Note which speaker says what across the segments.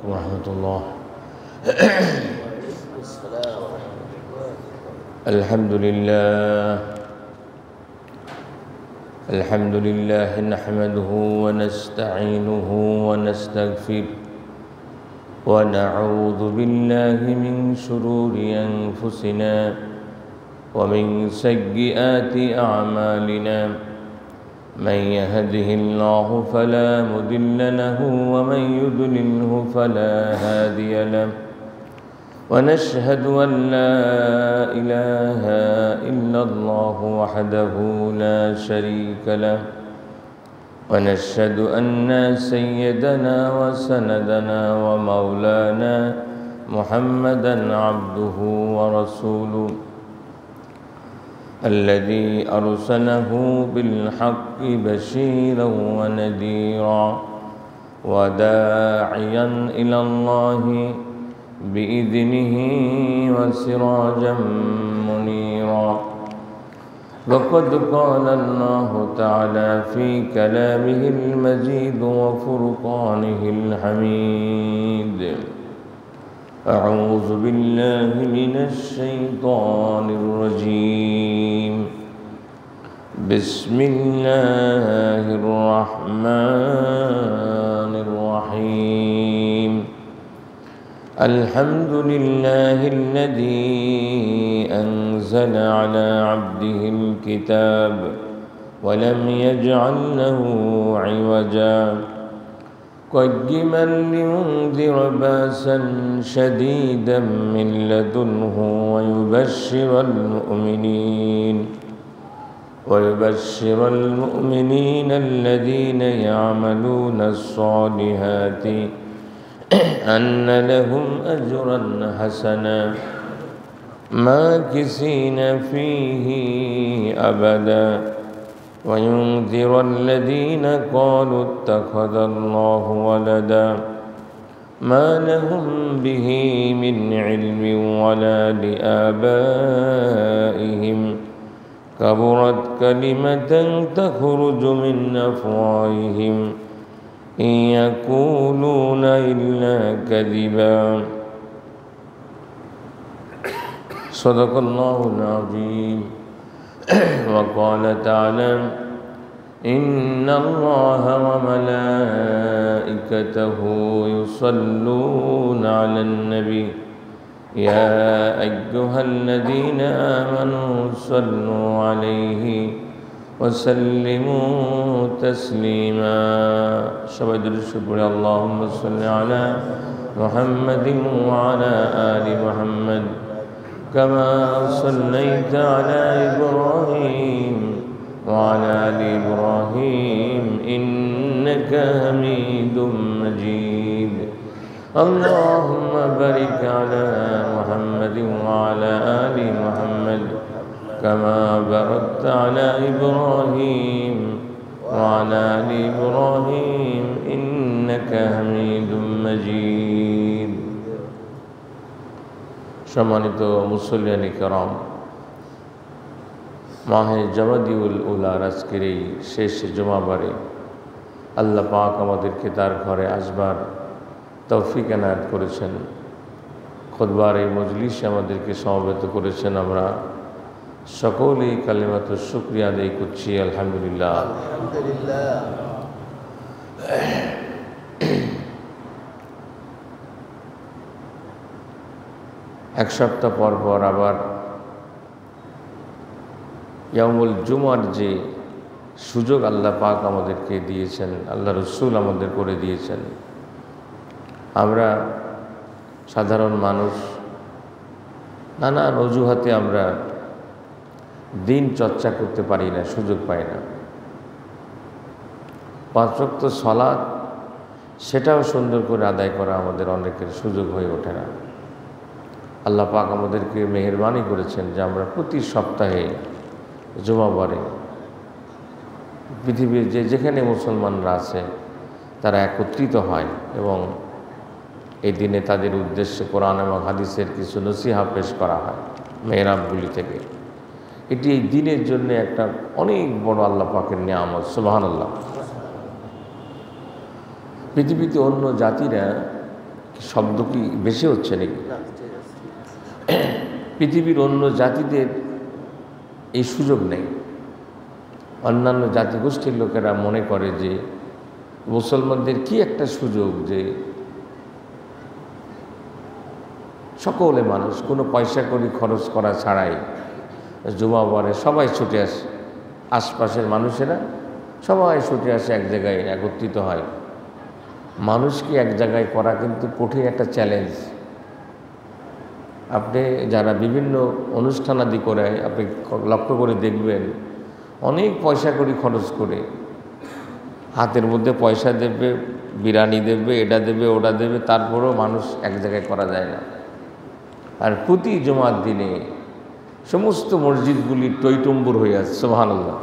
Speaker 1: ورحمة الله. الحمد لله نحمده ونستعينه ونستغفره ونعوذ بالله من شرور أنفسنا ومن سيئات أعمالنا. من يهده الله فلا مضل له ومن يضلله فلا هادي له. ونشهد أن لا إله إلا الله وحده لا شريك له. ونشهد أن سيدنا وسندنا ومولانا محمدا عبده ورسوله الذي أرسله بالحق بشيرا ونذيرا وداعيا إلى الله بإذنه وسراجا منيرا. وقد قال الله تعالى في كلامه المجيد وفرقانه الحميد: أعوذ بالله من الشيطان الرجيم. بسم الله الرحمن الرحيم. الحمد لله الذي أنزل على عبده الكتاب ولم يجعل له عوجا قيما لينذر بأسا شديدا من لدنه ويبشر المؤمنين الذين يعملون الصالحات أن لهم أجرا حسنا ماكثين فيه أبدا وينذر الذين قالوا اتخذ الله ولدا ما لهم به من علم ولا لآبائهم كبرت كلمة تخرج من أفواههم إن يقولون إلا كذبا. صدق الله العظيم. وقال تعالى: إن الله وملائكته يصلون على النبي يا أيها الذين آمنوا صلوا عليه وسلموا تسليما. সবাই দরুদ পড়ে اللهم صل على محمد وعلى آل محمد كما صليت على إبراهيم وعلى آل إبراهيم إنك حميد مجيد. اللهم بارك على محمد وعلى آل محمد كما باركت على إبراهيم وعلى آل إبراهيم إنك حميد مجيد. সম্মানিত মুসল্লিয়ানি কেরাম, মাহে জামাদিউল উলার আজকের এই শেষ জুমাবারে আল্লাহ পাক আমাদেরকে তার ঘরে আসবার তৌফিক এনায়েত করেছেন। খুতবার এই মজলিসে আমাদেরকে সমবেত করেছেন। আমরা সকলেই কালিমাত শুকরিয়া আদায় করছি, আলহামদুলিল্লাহ। এক সপ্তাহ পর পর আবার ইয়াউমুল জুমার যে সুযোগ আল্লাহ পাক আমাদেরকে দিয়েছেন, আল্লাহ রসুল আমাদের করে দিয়েছেন, আমরা সাধারণ মানুষ নানান অজুহাতে আমরা দিন চর্চা করতে পারি না, সুযোগ পাই না। পাঁচ ওয়াক্ত সালাত সেটাও সুন্দর করে আদায় করা আমাদের অনেকের সুযোগ হয়ে ওঠে না। আল্লাহ পাক আমাদেরকে মেহেরবানি করেছেন যে আমরা প্রতি সপ্তাহে জুমাবারে পৃথিবীর যেখানে মুসলমানরা আছে তারা একত্রিত হয় এবং এই দিনে তাদের উদ্দেশ্যে কোরআন এবং হাদিসের কিছু নসিহা পেশ করা হয় মেহরাবগুলি থেকে। এটি এই দিনের জন্য একটা অনেক বড় আল্লাহ পাকের নিয়ামত, সুবহানাল্লাহ। পৃথিবীতে অন্য জাতিরা শব্দ কি বেশি হচ্ছে নাকি? পৃথিবীর অন্য জাতিদের এই সুযোগ নেই। অন্যান্য জাতিগোষ্ঠীর লোকেরা মনে করে যে মুসলমানদের কি একটা সুযোগ যে সকলে মানুষ কোনো পয়সা করি খরচ করা ছাড়াই জুমাবারে সবাই ছুটে আসে, আশপাশের মানুষেরা সবাই ছুটে আসে, এক জায়গায় একত্রিত হয়। মানুষকে এক জায়গায় করা কিন্তু কঠিন একটা চ্যালেঞ্জ। আপনি যারা বিভিন্ন অনুষ্ঠানাদি করে আপনি লক্ষ্য করে দেখবেন অনেক পয়সা করি খরচ করে, হাতের মধ্যে পয়সা দেবে, বিরিয়ানি দেবে, এটা দেবে ওটা দেবে, তারপরেও মানুষ এক জায়গায় করা যায় না। আর প্রতি জুমার দিনে সমস্ত মসজিদগুলি টইটম্বুর হয়ে আছে, সুবহানাল্লাহ।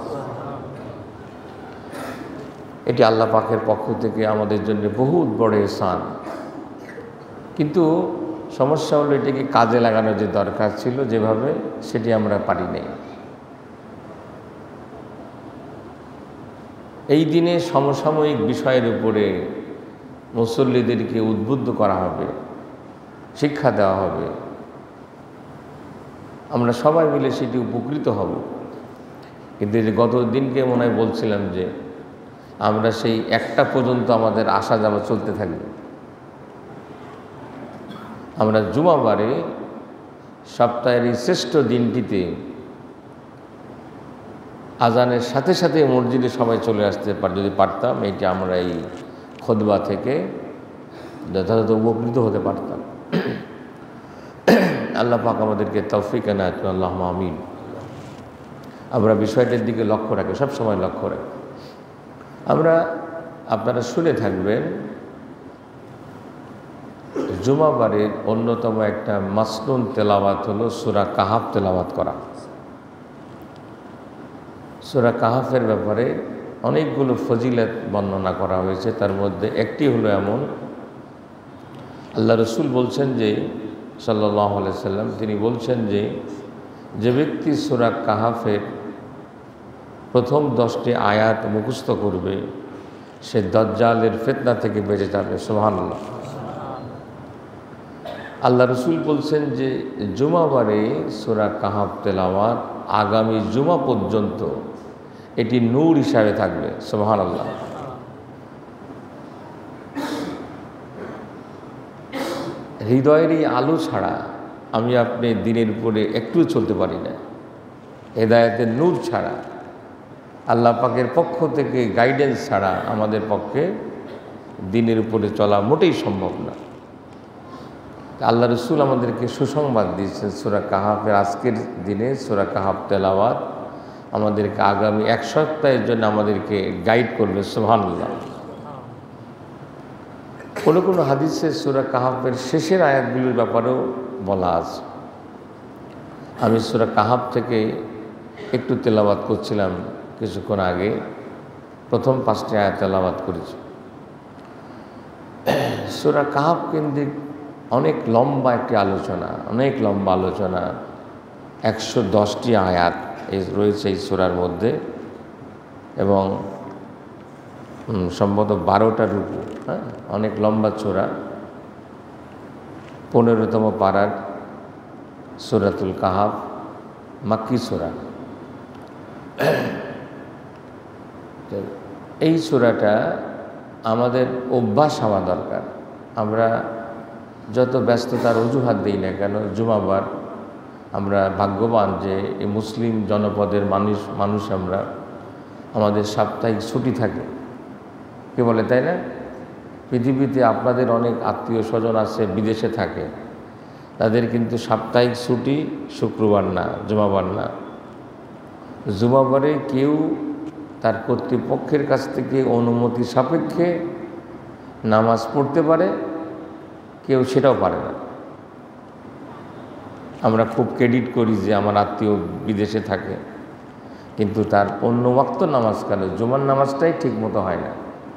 Speaker 1: এটি আল্লাহ পাকের পক্ষ থেকে আমাদের জন্য বহুত বড় ihsan। কিন্তু সমস্যা হলো এটাকে কাজে লাগানোর যে দরকার ছিল যেভাবে, সেটি আমরা পারি নাই। এই দিনে সমসাময়িক বিষয়ের উপরে মুসল্লিদেরকে উদ্বুদ্ধ করা হবে, শিক্ষা দেওয়া হবে, আমরা সবাই মিলে সেটি উপকৃত হব। কিন্তু এই যে গত দিনকে মনে হয় বলছিলাম যে আমরা সেই 1টা পর্যন্ত আমাদের আসা যাওয়া চলতে থাকবে। আমরা জুমাবারে সপ্তাহের এই শ্রেষ্ঠ দিনটিতে আজানের সাথে সাথে মসজিদে সবাই চলে আসতে যদি পারতাম, এইটা আমরা এই খুতবা থেকে যথাযথ উপকৃত হতে পারতাম। আল্লাহ পাক আমাদেরকে তৌফিক এনায়েত করুন, আল্লাহুম্মা আমিন। আমরা বিষয়টার দিকে লক্ষ্য রাখি, সবসময় লক্ষ্য রাখি। আপনারা শুনে থাকবেন জুমাবারের অন্যতম একটা মাসনুন তেলাওয়াত হলো সূরা কাহাফ তেলাওয়াত করা। সূরা কাহাফের ব্যাপারে অনেকগুলো ফজিলত বর্ণনা করা হয়েছে। তার মধ্যে একটি হলো এমন, আল্লাহ রসুল বলছেন যে সাল্লাল্লাহু আলাইহি সাল্লাম, তিনি বলছেন যে ব্যক্তি সূরা কাহাফের প্রথম 10টি আয়াত মুখস্থ করবে সে দাজ্জালের ফিতনা থেকে বেঁচে যাবে। সুবহানাল্লাহ। আল্লাহ রসুল বলছেন যে জুমাবারে সূরা কাহাফ তেলাওয়াত আগামী জুমা পর্যন্ত এটি নূর হিসাবে থাকবে। সুবহানাল্লাহ। হৃদয়ের এই আলো ছাড়া আমি আপনি দিনের উপরে একটু চলতে পারি না। হেদায়েতের নূর ছাড়া, আল্লাহ পাকের পক্ষ থেকে গাইডেন্স ছাড়া আমাদের পক্ষে দিনের উপরে চলা মোটেই সম্ভব না। আল্লাহ রসুল আমাদেরকে সুসংবাদ দিয়েছেন সূরা কাহাফের আজকের দিনে সূরা কাহাফ তেলাওয়াত আমাদেরকে আগামী 1 সপ্তাহের জন্য আমাদেরকে গাইড করবে। সুবহানাল্লাহ। কোনো কোনো হাদিসে সূরা কাহাফের শেষের আয়াতগুলির ব্যাপারেও বলা আছে। আমি সূরা কাহাফ থেকে একটু তেলাওয়াত করছিলাম কিছুক্ষণ আগে, প্রথম 5টি আয়াত তেলাওয়াত করেছি। সূরা কাহাফ কেন্দ্রিক অনেক লম্বা একটি আলোচনা, অনেক লম্বা আলোচনা। 110টি আয়াত রয়েছে এই সূরার মধ্যে এবং সম্ভবত 12টা রুকু। হ্যাঁ, অনেক লম্বা সূরা। 15তম পারার সূরাতুল কাহাফ মাক্কি সূরা। এই সূরাটা আমাদের অভ্যাস হওয়া দরকার। আমরা যত ব্যস্ততার অজুহাত দিই না কেন, জুমাবার আমরা ভাগ্যবান যে এই মুসলিম জনপদের মানুষ আমরা, আমাদের সাপ্তাহিক ছুটি থাকে। কে বলে, তাই না? পৃথিবীতে আপনাদের অনেক আত্মীয় স্বজন আছে বিদেশে থাকে, তাদের কিন্তু সাপ্তাহিক ছুটি শুক্রবার না, জুমাবার না। জুমাবারে কেউ তার কর্তৃপক্ষের কাছ থেকে অনুমতি সাপেক্ষে নামাজ পড়তে পারে, কেউ সেটাও পারে না। আমরা খুব ক্রেডিট করি যে আমার আত্মীয় বিদেশে থাকে, কিন্তু তার অন্য ওয়াক্ত নামাজ কালে জুমার নামাজটাই ঠিক মতো হয় না।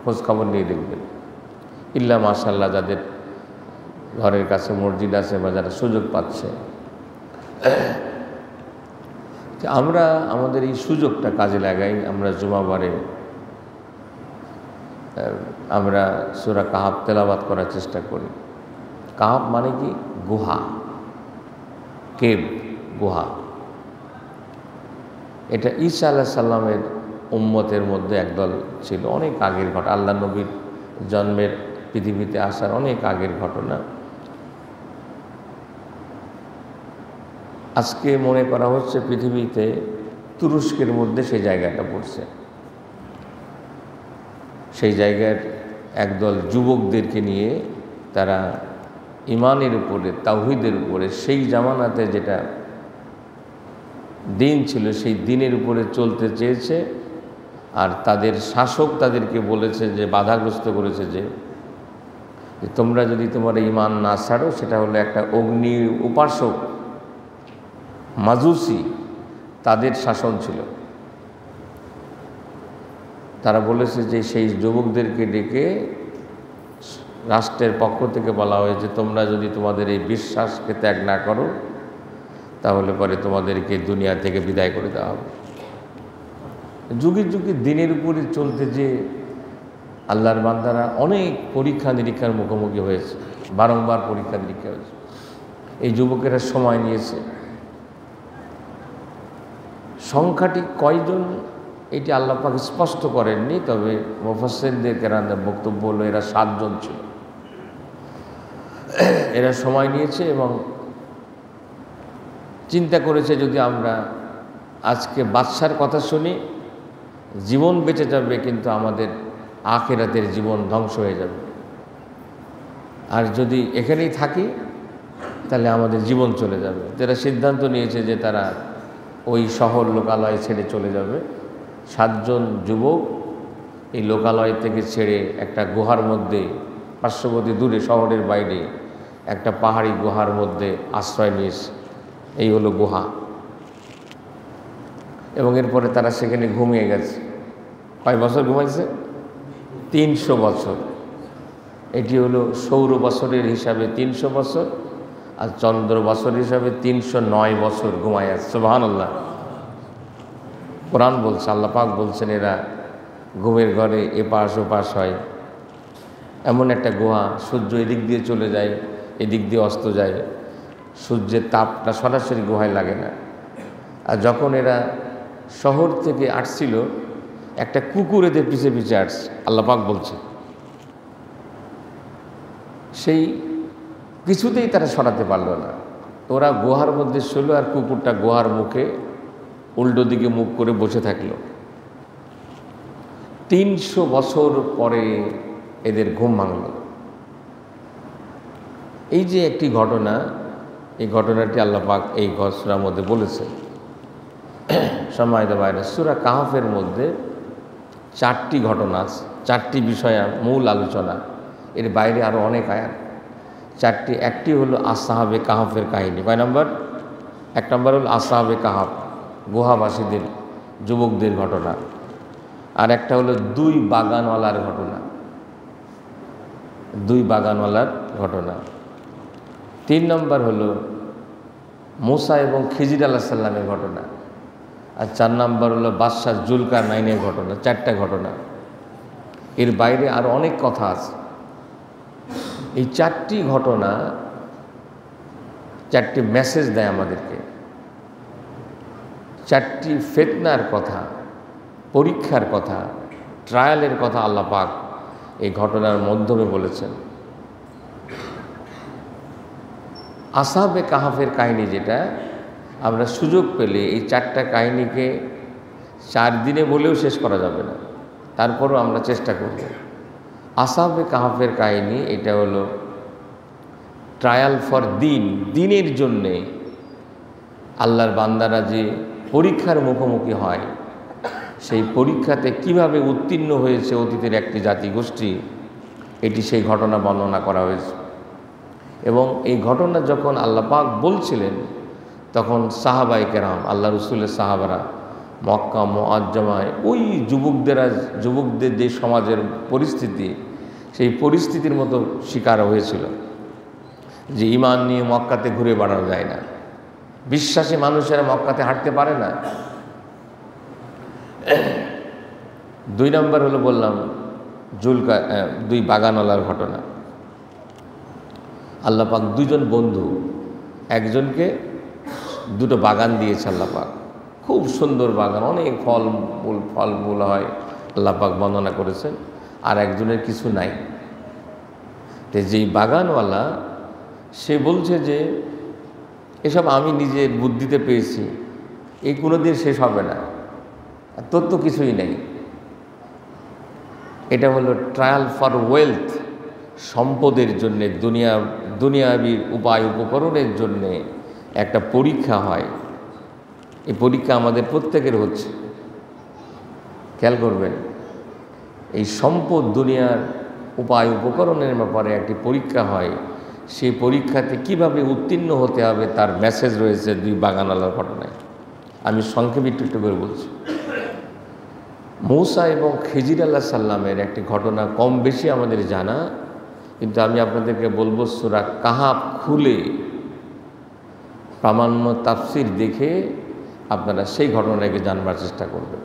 Speaker 1: খোঁজ খবর নিয়ে দেখবেন। ইল্লা মাশাআল্লাহ যাদের ঘরের কাছে মসজিদ আছে বা যারা সুযোগ পাচ্ছে, আমরা আমাদের এই সুযোগটা কাজে লাগাই। আমরা জুমাবারে আমরা সূরা কাহাফ তেলাওয়াত করার চেষ্টা করি। কাহাফ মানে কি? গুহা, কেব, গুহা। এটা ঈসা আলাইহিস সালামের উম্মতের মধ্যে একদল ছিল, অনেক আগের ঘটনা, আল্লাহ নবীর জন্মের, পৃথিবীতে আসার অনেক আগের ঘটনা। আজকে মনে করা হচ্ছে পৃথিবীতে তুরস্কের মধ্যে সেই জায়গাটা পড়ছে। সেই জায়গার একদল যুবকদেরকে নিয়ে তারা ইমানের উপরে, তাওহীদের উপরে, সেই জামানাতে যেটা দিন ছিল সেই দিনের উপরে চলতে চেয়েছে। আর তাদের শাসক তাদেরকে বলেছে, যে বাধাগ্রস্ত করেছে, যে তোমরা যদি তোমার ইমান না ছাড়ো, সেটা হলো একটা অগ্নি উপাসক, মাজুসি, তাদের শাসন ছিল। তারা বলেছে যে সেই যুবকদেরকে ডেকে রাষ্ট্রের পক্ষ থেকে বলা হয়েছে, তোমরা যদি তোমাদের এই বিশ্বাসকে ত্যাগ না করো, তাহলে পরে তোমাদেরকে দুনিয়া থেকে বিদায় করে দেওয়া হবে। যুগে যুগে দিনের উপরে চলতে যে আল্লাহর বান্দারা অনেক পরীক্ষা নিরীক্ষার মুখোমুখি হয়েছে, বারংবার পরীক্ষা নিরীক্ষা হয়েছে। এই যুবকেরা সময় নিয়েছে। সংখ্যাটি কয়জন এটি আল্লাহ পাক স্পষ্ট করেননি, তবে মুফাসসিরদের কেরামদের বক্তব্য হলো এরা 7 জন ছিল। এরা সময় নিয়েছে এবং চিন্তা করেছে, যদি আমরা আজকে বাদশার কথা শুনি, জীবন বেঁচে যাবে, কিন্তু আমাদের আখিরাতের জীবন ধ্বংস হয়ে যাবে। আর যদি এখানেই থাকি, তাহলে আমাদের জীবন চলে যাবে। তারা সিদ্ধান্ত নিয়েছে যে তারা ওই শহর লোকালয় ছেড়ে চলে যাবে। 7 জন যুবক এই লোকালয় থেকে ছেড়ে একটা গুহার মধ্যে, পার্শ্ববর্তী দূরে, শহরের বাইরে একটা পাহাড়ি গুহার মধ্যে আশ্রয় নিয়েছে। এই হলো গুহা। এবং এরপরে তারা সেখানে ঘুমিয়ে গেছে। কয় বছর ঘুমাইছে? 300 বছর। এটি হলো সৌর বছরের হিসাবে 300 বছর, আর চন্দ্র বছর হিসাবে 309 বছর ঘুমায় আছে। সুবহানাল্লাহ। কোরআন বলছে, আল্লাহ পাক বলছেন, এরা ঘুমের ঘরে এপাশ ওপাশ হয়। এমন একটা গুহা, সূর্য এদিক দিয়ে চলে যায়, এদিক দিয়ে অস্ত যায়, সূর্যের তাপটা সরাসরি গুহায় লাগে না। আর যখন এরা শহর থেকে আসছিল, একটা কুকুর এদের পিছে পিছে আসছে, আল্লাহ পাক বলছে। সেই কিছুতেই তারা সরাতে পারল না। ওরা গুহার মধ্যে ছিল, আর কুকুরটা গুহার মুখে উল্টো দিকে মুখ করে বসে থাকলো। 300 বছর পরে এদের ঘুম ভাঙল। এই যে একটি ঘটনা, এই ঘটনাটি আল্লাহ পাক এই সূরার মধ্যে বলেছেন। সম্মানিত ভাইরা, সূরা কাহফের মধ্যে 4টি ঘটনা আছে, 4টি বিষয় মূল আলোচনা। এর বাইরে আরও অনেক আয়াত। 4টি, একটি হলো আসহাবে কাহফের কাহিনী। কয় নম্বর? 1 নম্বর হলো আসহাবে কাহফ, গুহাবাসীদের, যুবকদের ঘটনা। আর একটা হলো 2 বাগানওয়ালার ঘটনা, 2 বাগানওয়ালার ঘটনা। 3 নম্বর হলো মূসা এবং খিজির আলাইহিস সালামের ঘটনা। আর 4 নম্বর হলো বাদশাহ জুলকারনাইনের ঘটনা। 4টা ঘটনা। এর বাইরে আরও অনেক কথা আছে। এই 4টি ঘটনা 4টি মেসেজ দেয় আমাদেরকে। 4টি ফিতনার কথা, পরীক্ষার কথা, ট্রায়ালের কথা আল্লাহ পাক এই ঘটনার মাধ্যমে বলেছেন। আসহাবে কাহফের কাহিনী, যেটা আমরা সুযোগ পেলে এই 4টা কাহিনীকে 4 দিনে বলেও শেষ করা যাবে না, তারপরও আমরা চেষ্টা করব। আসহাবে কাহফের কাহিনী, এটা হলো ট্রায়াল ফর দিন, দিনের জন্যে আল্লাহর বান্দারা যে পরীক্ষার মুখোমুখি হয়, সেই পরীক্ষাতে কিভাবে উত্তীর্ণ হয়েছে অতীতের একটি জাতিগোষ্ঠী, এটি সেই ঘটনা বর্ণনা করা হয়েছে। এবং এই ঘটনা যখন আল্লাহ পাক বলছিলেন, তখন সাহাবায়ে কেরাম, আল্লাহ রসুলের সাহাবারা মক্কা মুআজ্জামায় ওই যুবকদের যে সমাজের পরিস্থিতি, সেই পরিস্থিতির মতো শিকার হয়েছিল, যে ঈমান নিয়ে মক্কাতে ঘুরে বেড়ানো যায় না, বিশ্বাসী মানুষেরা মক্কাতে হাঁটতে পারে না। 2 নম্বর হলো বললাম 2 বাগানওয়ালার ঘটনা। আল্লাহ পাক দুজন বন্ধু, একজনকে দুটো বাগান দিয়েছে আল্লাহ পাক, খুব সুন্দর বাগান, অনেক ফল মূল হয়, আল্লাহ পাক বর্ণনা করেছেন। আর একজনের কিছু নাই। তো যেই বাগানওয়ালা সে বলছে যে এসব আমি নিজের বুদ্ধিতে পেয়েছি, এই কোনো দিন শেষ হবে না, তোর তো কিছুই নেই। এটা হলো ট্রায়াল ফর ওয়েলথ, সম্পদের জন্যে, দুনিয়াবী উপায় উপকরণের জন্যে একটা পরীক্ষা হয়। এই পরীক্ষা আমাদের প্রত্যেকের হচ্ছে। খেয়াল করবেন, এই সম্পদ দুনিয়ার উপায় উপকরণের ব্যাপারে একটি পরীক্ষা হয়। সেই পরীক্ষাতে কিভাবে উত্তীর্ণ হতে হবে তার মেসেজ রয়েছে দুই বাগানওয়ালার ঘটনায়। আমি সংক্ষেপে একটু করে বলছি। মূসা এবং খিজির আলাইহিস সালামের একটি ঘটনা কম বেশি আমাদের জানা, কিন্তু আমি আপনাদেরকে বলবো সূরা কাহাফ খুলে প্রামাণ্য তাফসির দেখে আপনারা সেই ঘটনাকে জানবার চেষ্টা করবেন।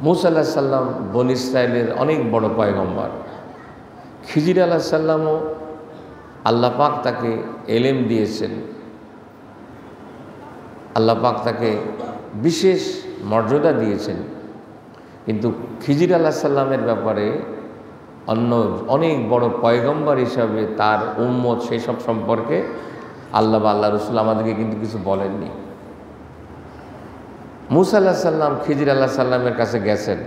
Speaker 1: মূসা আলাইহিস সালাম বনী ইসরায়েলের অনেক বড় পয়গম্বর। খিজির আলাইহিস সালামও আল্লাহ পাক তাকে এলেম দিয়েছেন, আল্লাহ পাক তাকে বিশেষ মর্যাদা দিয়েছেন। কিন্তু খিজির আলাইহিস সালামের ব্যাপারে অন্য অনেক বড় পয়গম্বর হিসাবে তার উম্মত সেই সব সম্পর্কে আল্লাহ বা আল্লাহ রসুল আমাদেরকে কিন্তু কিছু বলেননি। মূসা আলাইহিস সালাম খিজির আলাইহিস সালামের কাছে গেছেন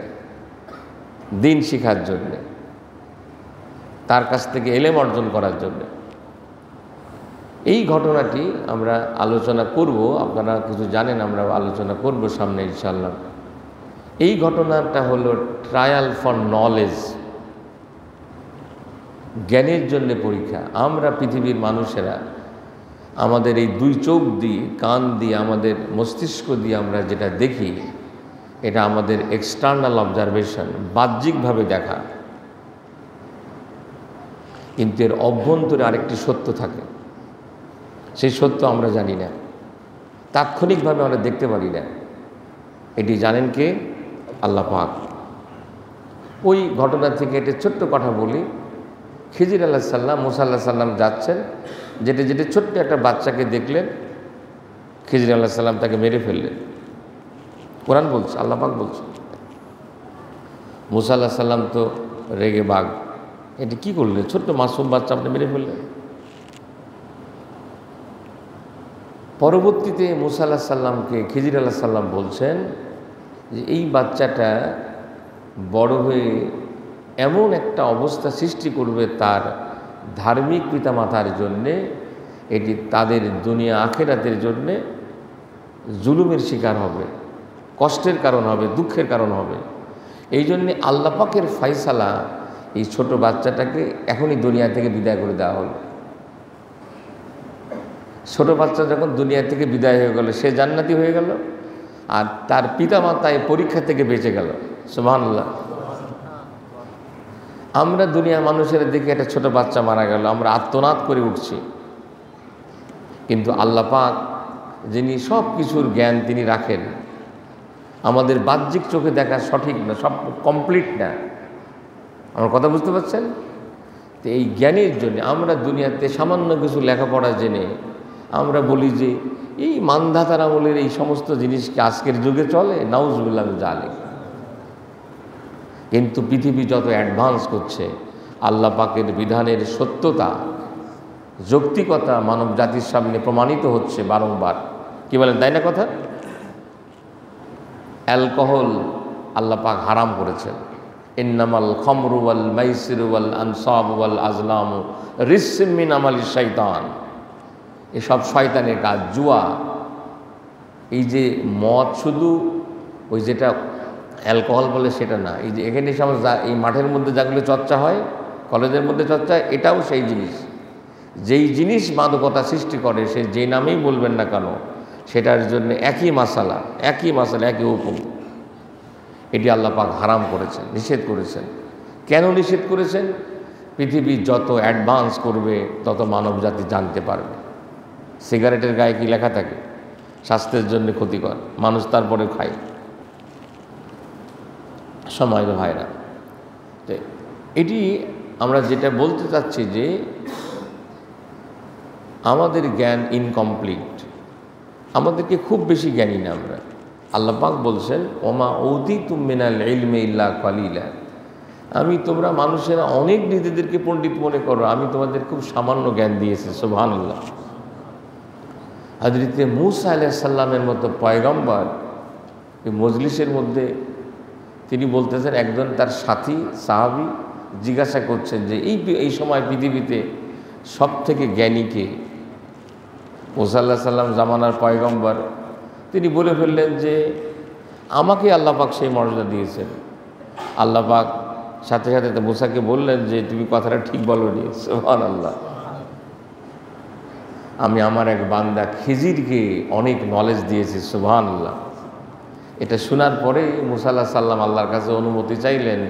Speaker 1: দিন শিখার জন্যে, তার কাছ থেকে এলেম অর্জন করার জন্য। এই ঘটনাটি আমরা আলোচনা করব, আপনারা কিছু জানেন, আমরা আলোচনা করব সামনে ইনশাআল্লাহ। এই ঘটনাটা হলো ট্রায়াল ফর নলেজ, জ্ঞানের জন্য পরীক্ষা। আমরা পৃথিবীর মানুষেরা আমাদের এই দুই চোখ দিয়ে, কান দিয়ে, আমাদের মস্তিষ্ক দিয়ে আমরা যেটা দেখি, এটা আমাদের এক্সটার্নাল অবজারভেশন, বাহ্যিকভাবে দেখা। কিন্তু এর অভ্যন্তরে আরেকটি সত্য থাকে, সেই সত্য আমরা জানি না, তাৎক্ষণিকভাবে আমরা দেখতে পারি না। এটি জানেন কে? আল্লাহ পাক। ওই ঘটনা থেকে একটা ছোট্ট কথা বলি। খিজির আলাইহিস সালাম, মূসা আলাইহিস সালাম যাচ্ছেন, যেটা ছোট্ট একটা বাচ্চাকে দেখলেন, খিজির আলাইহিস সালাম তাকে মেরে ফেললেন। কোরআন বলছে, আল্লাহ পাক বলছে। মূসা আলাইহিস সালাম তো রেগে বাঘ, এটি কী করলেন? ছোট্ট মাসুম বাচ্চা আপনি মেরে ফেললেন। পরবর্তীতে মূসা আলাইহিস সালামকে খিজির আলাইহিস সালাম বলছেন যে এই বাচ্চাটা বড় হয়ে এমন একটা অবস্থা সৃষ্টি করবে তার ধার্মিক পিতামাতার জন্যে, এটি তাদের দুনিয়া আখেরাতের জন্যে জুলুমের শিকার হবে, কষ্টের কারণ হবে, দুঃখের কারণ হবে। এই জন্যে আল্লাহ পাকের ফায়সালা এই ছোট বাচ্চাটাকে এখনই দুনিয়া থেকে বিদায় করে দেওয়া হলো। ছোট বাচ্চা যখন দুনিয়া থেকে বিদায় হয়ে গেল, সে জান্নাতি হয়ে গেল, আর তার পিতামাতা এই পরীক্ষা থেকে বেঁচে গেল। সুবহানাল্লাহ। আমরা দুনিয়ার মানুষের দিকে একটা ছোট বাচ্চা মারা গেল, আমরা আর্তনাদ করে উঠছি, কিন্তু আল্লাহ পাক যিনি সব কিছুর জ্ঞান তিনি রাখেন, আমাদের বাহ্যিক চোখে দেখা সঠিক না, সব কমপ্লিট না। আমার কথা বুঝতে পারছেন? তো এই জ্ঞানের জন্য আমরা দুনিয়াতে সামান্য কিছু লেখাপড়া জেনে আমরা বলি যে এই মানধাতার আমলের এই সমস্ত জিনিসকে আজকের যুগে চলে, নাউজুবিল্লাহ মিন যালিক। কিন্তু পৃথিবী যত অ্যাডভান্স করছে, আল্লাহ পাকের বিধানের সত্যতা, যৌক্তিকতা মানব জাতির সামনে প্রমাণিত হচ্ছে বারংবার। কি বলেন, তাই না কথা? অ্যালকোহল আল্লাহ পাক হারাম করেছেন। ইন্নামাল খামরু ওয়াল মাইসিরু ওয়াল আনসাবু ওয়াল আজলামু রিজসুম মিন আমালিশ শাইতান। এসব শয়তানের কাজ। জুয়া, এই যে মদ, শুধু ওই যেটা অ্যালকোহল বলে সেটা না, এই যে এখানে এই মাঠের মধ্যে যেগুলো চর্চা হয়, কলেজের মধ্যে চর্চা হয়, এটাও সেই জিনিস। যেই জিনিস মাদকতা সৃষ্টি করে, সে যে নামেই বলবেন না কেন, সেটার জন্য একই মাসালা, একই হুকুম। এটি আল্লাহ পাক হারাম করেছেন, নিষেধ করেছেন। কেন নিষেধ করেছেন? পৃথিবী যত অ্যাডভান্স করবে তত মানব জাতি জানতে পারবে। সিগারেটের গায়ে কি লেখা থাকে? স্বাস্থ্যের জন্য ক্ষতিকর, মানুষ তারপরে খায়। সময় ভাইরা, তো এটি আমরা যেটা বলতে চাচ্ছি যে আমাদের জ্ঞান ইনকমপ্লিট, আমাদেরকে খুব বেশি জ্ঞানী না আমরা। আল্লাহ পাক বলছেন ওমা উতিতুম মিনাল ইলমি ইল্লা কালিলা, আমি তোমরা মানুষেরা অনেক নিজেদেরকে পণ্ডিত মনে করো, আমি তোমাদের খুব সামান্য জ্ঞান দিয়েছি। সুবহানাল্লাহ। হযরত মূসা আলাইহিস সালামের মতো পয়গম্বর এই মজলিসের মধ্যে তিনি বলতেছেন, একজন তার সাথী সাহাবী জিজ্ঞাসা করছেন যে এই সময় পৃথিবীতে সব থেকে জ্ঞানী কে? মূসা আলাইহিস সালাম জামানার পয়গম্বর, তিনি বলে ফেললেন যে আমাকে আল্লাহ পাক সেই মর্যাদা দিয়েছেন। আল্লাহ পাক সাথে সাথে তো মূসাকে বললেন যে তুমি কথাটা ঠিক বলোনি। সুবহানাল্লাহ। আমি আমার এক বান্দা খিজিরকে অনেক নলেজ দিয়েছি। সুবহানাল্লাহ। এটা শোনার পরে মূসা আলাইহিস সালাম আল্লাহর কাছে অনুমতি চাইলেন,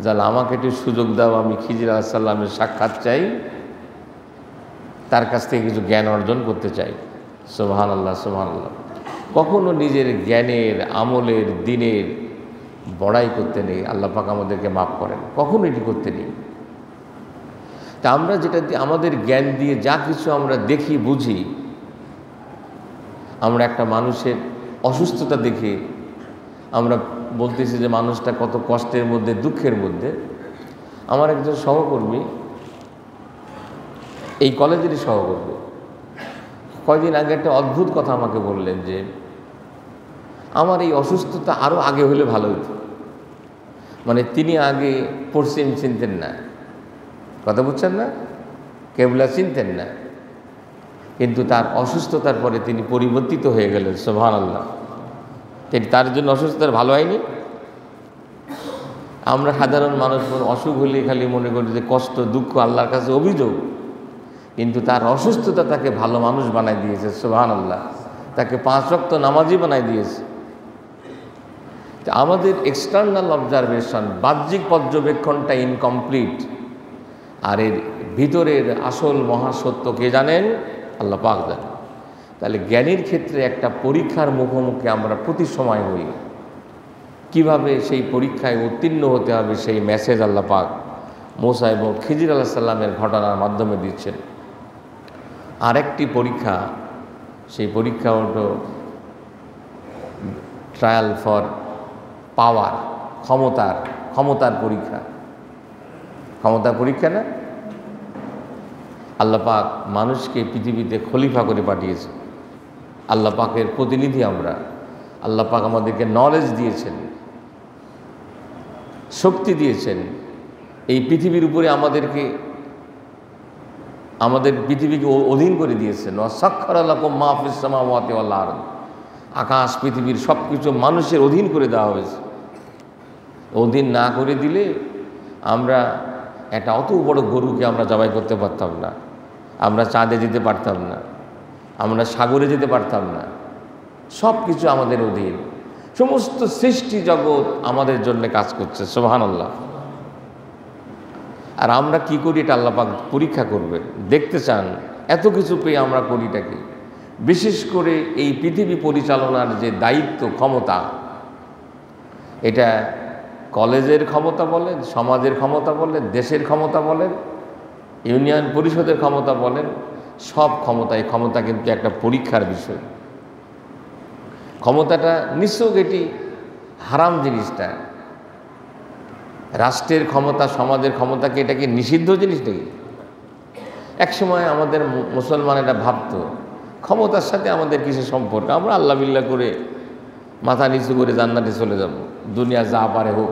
Speaker 1: তাহলে আমাকে একটু সুযোগ দাও, আমি খিজির আলাইহিস সালামের সাক্ষাৎ চাই, তার কাছ থেকে কিছু জ্ঞান অর্জন করতে চাই। সুবহানাল্লাহ সুবহানাল্লাহ। কখনো নিজের জ্ঞানের, আমলের, দিনের বড়াই করতে নেই। আল্লাহ পাক আমাদেরকে মাফ করেন, কখনো এটি করতে নেই। তা আমরা যেটা আমাদের জ্ঞান দিয়ে যা কিছু আমরা দেখি বুঝি, আমরা একটা মানুষের অসুস্থতা দেখে আমরা বলতেছি যে মানুষটা কত কষ্টের মধ্যে, দুঃখের মধ্যে। আমার একজন সহকর্মী, এই কলেজেরই সহকর্মী, কয়দিন আগে একটা অদ্ভুত কথা আমাকে বললেন যে আমার এই অসুস্থতা আরও আগে হলে ভালো হতো। মানে তিনি আগে পশ্চিম চিনতেন না, কথা বুঝছেন না, কেবলা চিনতেন না, কিন্তু তার অসুস্থতার পরে তিনি পরিবর্তিত হয়ে গেলেন। সুবহানাল্লাহ। তার জন্য অসুস্থতার ভালো হয়নি। আমরা সাধারণ মানুষ অসুখ হলে খালি মনে করি যে কষ্ট, দুঃখ, আল্লাহর কাছে অভিযোগ, কিন্তু তার অসুস্থতা তাকে ভালো মানুষ বানায় দিয়েছে। সুবহানাল্লাহ। তাকে 5 ওয়াক্ত নামাজি বানায় দিয়েছে। আমাদের এক্সটার্নাল অবজারভেশন, বাহ্যিক পর্যবেক্ষণটা ইনকমপ্লিট, আর এর ভিতরের আসল মহাসত্য কে জানেন? আল্লাহ পাক জানেন। তাহলে জ্ঞানীর ক্ষেত্রে একটা পরীক্ষার মুখোমুখি আমরা প্রতি সময় হই। কিভাবে সেই পরীক্ষায় উত্তীর্ণ হতে হবে সেই মেসেজ আল্লাহ পাক মূসা এবং খিজির আলাইহিস সালামের ঘটনার মাধ্যমে দিচ্ছেন। আরেকটি পরীক্ষা, সেই পরীক্ষা হলো ট্রায়াল ফর পাওয়ার, ক্ষমতার পরীক্ষা। ক্ষমতার পরীক্ষা না? আল্লাহ পাক মানুষকে পৃথিবীতে খলিফা করে পাঠিয়েছে। আল্লাহ পাকের প্রতিনিধি আমরা। আল্লাহ পাক আমাদেরকে নলেজ দিয়েছেন, শক্তি দিয়েছেন। এই পৃথিবীর উপরে আমাদের পৃথিবীকে অধীন করে দিয়েছেন। ওয়াসাখখারা লাকুম মা ফিস সামাওয়াতি ওয়াল আরদ, আকাশ পৃথিবীর সব কিছু মানুষের অধীন করে দেওয়া হয়েছে। অধীন না করে দিলে আমরা একটা অত বড় গরুকে আমরা জবাই করতে পারতাম না, আমরা চাঁদে যেতে পারতাম না, আমরা সাগরে যেতে পারতাম না। সব কিছু আমাদের অধীন, সমস্ত সৃষ্টি জগৎ আমাদের জন্য কাজ করছে। সুবহানাল্লাহ। আর আমরা কি করি এটা আল্লাহ পাক পরীক্ষা করবেন, দেখতে চান এত কিছু পেয়ে আমরা করিটা কি। বিশেষ করে এই পৃথিবী পরিচালনার যে দায়িত্ব, ক্ষমতা, এটা কলেজের ক্ষমতা বলেন, সমাজের ক্ষমতা বলেন, দেশের ক্ষমতা বলেন, ইউনিয়ন পরিষদের ক্ষমতা বলেন, সব ক্ষমতা, এই ক্ষমতা কিন্তু একটা পরীক্ষার বিষয়। ক্ষমতাটা নিশ্চয় এটি হারাম জিনিসটা। রাষ্ট্রের ক্ষমতা, সমাজের ক্ষমতাকে, এটা কি নিষিদ্ধ জিনিস নাকি? একসময় আমাদের মুসলমানেরা ভাবত ক্ষমতার সাথে আমাদের কিছু সম্পর্ক, আমরা আল্লাহ বিল্লাহ করে মাথা নিচু করে জান্নাতে চলে যাব, দুনিয়া যা পারে হোক।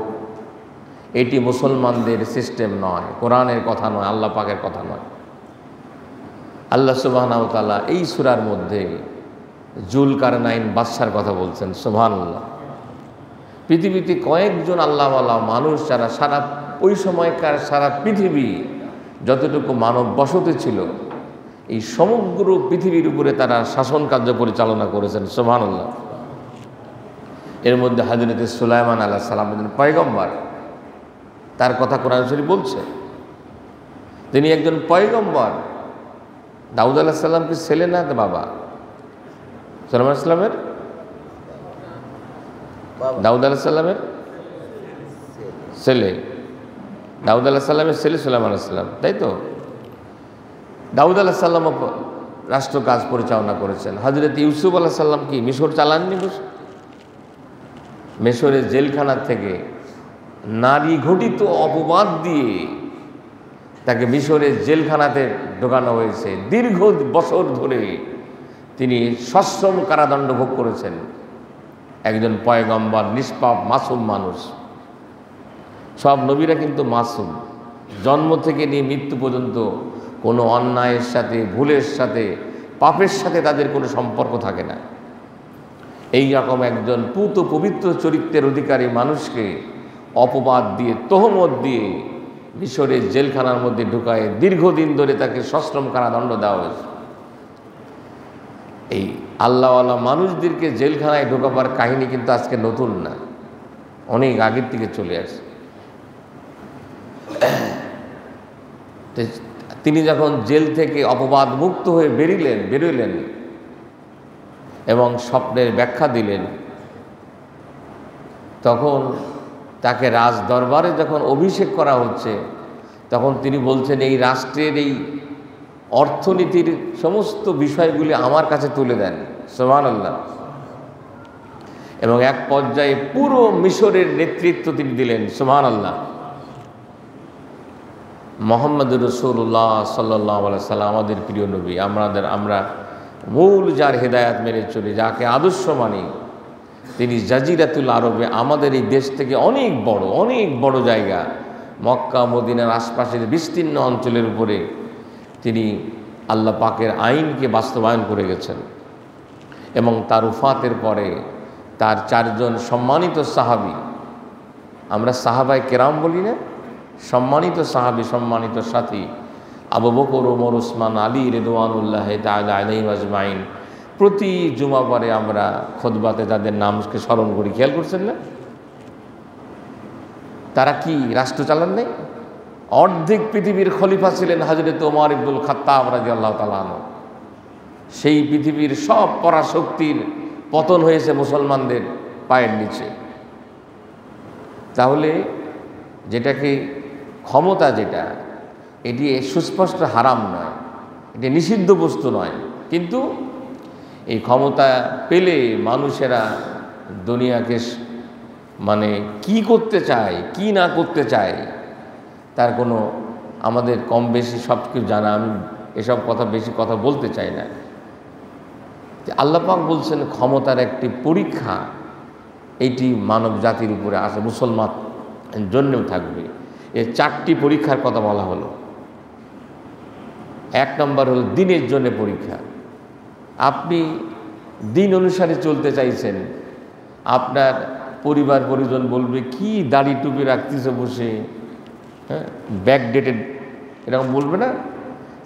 Speaker 1: এটি মুসলমানদের সিস্টেম নয়, কোরআনের কথা নয়, আল্লাহ পাকের কথা নয়। আল্লাহ সুবহানাহু ওয়া তাআলা এই সূরার মধ্যে জুলকারনাইন বাদশার কথা বলছেন। সুবহানাল্লাহ। পৃথিবীতে কয়েকজন আল্লাহওয়ালা মানুষ যারা ওই সময়কার সারা পৃথিবী যতটুকু মানব বসতি ছিল, এই সমগ্র পৃথিবীর উপরে তারা শাসন কার্য পরিচালনা করেছেন। সুবহানাল্লাহ। এর মধ্যে হযরত সুলাইমান আলাইহিস সালাম পয়গম্বর, তার কথা কোরআন শরীফ বলছে। তিনি একজন পয়গম্বর। দাউদ আলাইহিস সালাম কি ছেলে না বাবা? সুলাইমান আলাইহিস সালামের, দাউদ আলাইহিস সালামের ছেলে। দাউদ আলাইহিস সালামের ছেলে সুলাইমান আলাইহিস সালাম, তাই তো? দাউদ আলাইহিস সালামও রাষ্ট্র কাজ পরিচালনা করেছেন। হযরত ইউসুফ আলাইহিস সালাম কি মিশর চালাননি? মিশরের জেলখানা থেকে নারী ঘটিত অপবাদ দিয়ে তাকে মিশরের জেলখানাতে ঢোকানো হয়েছে। দীর্ঘ বছর ধরে তিনি সশ্রম কারাদণ্ড ভোগ করেছেন। একজন পয়গম্বর, নিষ্পাপ মাসুম মানুষ। সব নবীরা কিন্তু মাসুম, জন্ম থেকে নিয়ে মৃত্যু পর্যন্ত কোনো অন্যায়ের সাথে, ভুলের সাথে, পাপের সাথে তাদের কোনো সম্পর্ক থাকে না। এই রকম একজন পূত পবিত্র চরিত্রের অধিকারী মানুষকে অপবাদ দিয়ে, তহমত দিয়ে মিশরের জেলখানার মধ্যে ঢুকায় দীর্ঘদিন ধরে তাকে সশ্রম কারাদণ্ড দেওয়া হয়েছে। এই আল্লাহওয়ালা মানুষদেরকে জেলখানায় ঢোকাবার কাহিনী কিন্তু আজকে নতুন না, অনেক আগের থেকে চলে আসে। তিনি যখন জেল থেকে অপবাদ মুক্ত হয়ে বেরোলেন এবং স্বপ্নের ব্যাখ্যা দিলেন, তখন তাকে রাজ দরবারে যখন অভিষেক করা হচ্ছে, তখন তিনি বলছেন এই রাষ্ট্রের এই অর্থনীতির সমস্ত বিষয়গুলি আমার কাছে তুলে দেন, সুবহানাল্লাহ। এবং এক পর্যায়ে পুরো মিশরের নেতৃত্ব তিনি দিলেন, সুবহানাল্লাহ। মুহাম্মদুর রাসূলুল্লাহ সাল্লাল্লাহু আলাইহি সাল্লাম আমাদের প্রিয় নবী, আমরা মূল যার হেদায়াত মেনে চলি, যাকে আদর্শ মানি, তিনি জাজিরাতুল আরবে আমাদের এই দেশ থেকে অনেক বড় জায়গা, মক্কা মদিনার আশপাশের বিস্তীর্ণ অঞ্চলের উপরে তিনি আল্লাহ পাকের আইনকে বাস্তবায়ন করে গেছেন। এবং তার উফাতের পরে তার 4 জন সম্মানিত সাহাবী, আমরা সাহাবায়ে কেরাম বলি না, সম্মানিত সাহাবী, সম্মানিত সাথী আবু বকর, ওমর, ওসমান, আলী রিদওয়ানুল্লাহি তাআলা আলাইহিম আজমাইন, প্রতি জুমাবারে আমরা খুতবাতে তাদের নামকে স্মরণ করি। খেয়াল করছেন না? তারা কি রাষ্ট্র চালান নাই? অর্ধেক পৃথিবীর খলিফা ছিলেন হযরত ওমর ইবনুল খাত্তাব রাদিয়াল্লাহু তাআলা আনহু। সেই পৃথিবীর সব পরাশক্তির পতন হয়েছে মুসলমানদের পায়ের নিচে। তাহলে যেটাকে ক্ষমতা, যেটা এটি সুস্পষ্ট হারাম নয়, এটি নিষিদ্ধ বস্তু নয়, কিন্তু এই ক্ষমতা পেলে মানুষেরা দুনিয়াকে মানে কি করতে চায়, কি না করতে চায়, তার কোনো আমাদের কম বেশি সব কিছু জানা। আমি এসব বেশি কথা বলতে চাই না। আল্লাহ পাক বলছেন ক্ষমতার একটি পরীক্ষা, এইটি মানব জাতির উপরে আসে, মুসলমান জন্যও থাকবে। এই 4টি পরীক্ষার কথা বলা হলো। 1 নম্বর হলো দিনের জন্য পরীক্ষা। আপনি দিন অনুসারে চলতে চাইছেন, আপনার পরিবার পরিজন বলবে কি দাড়ি টুপি রাখতেছে বসে, হ্যাঁ, ব্যাকডেটেড, এরকম বলবে না?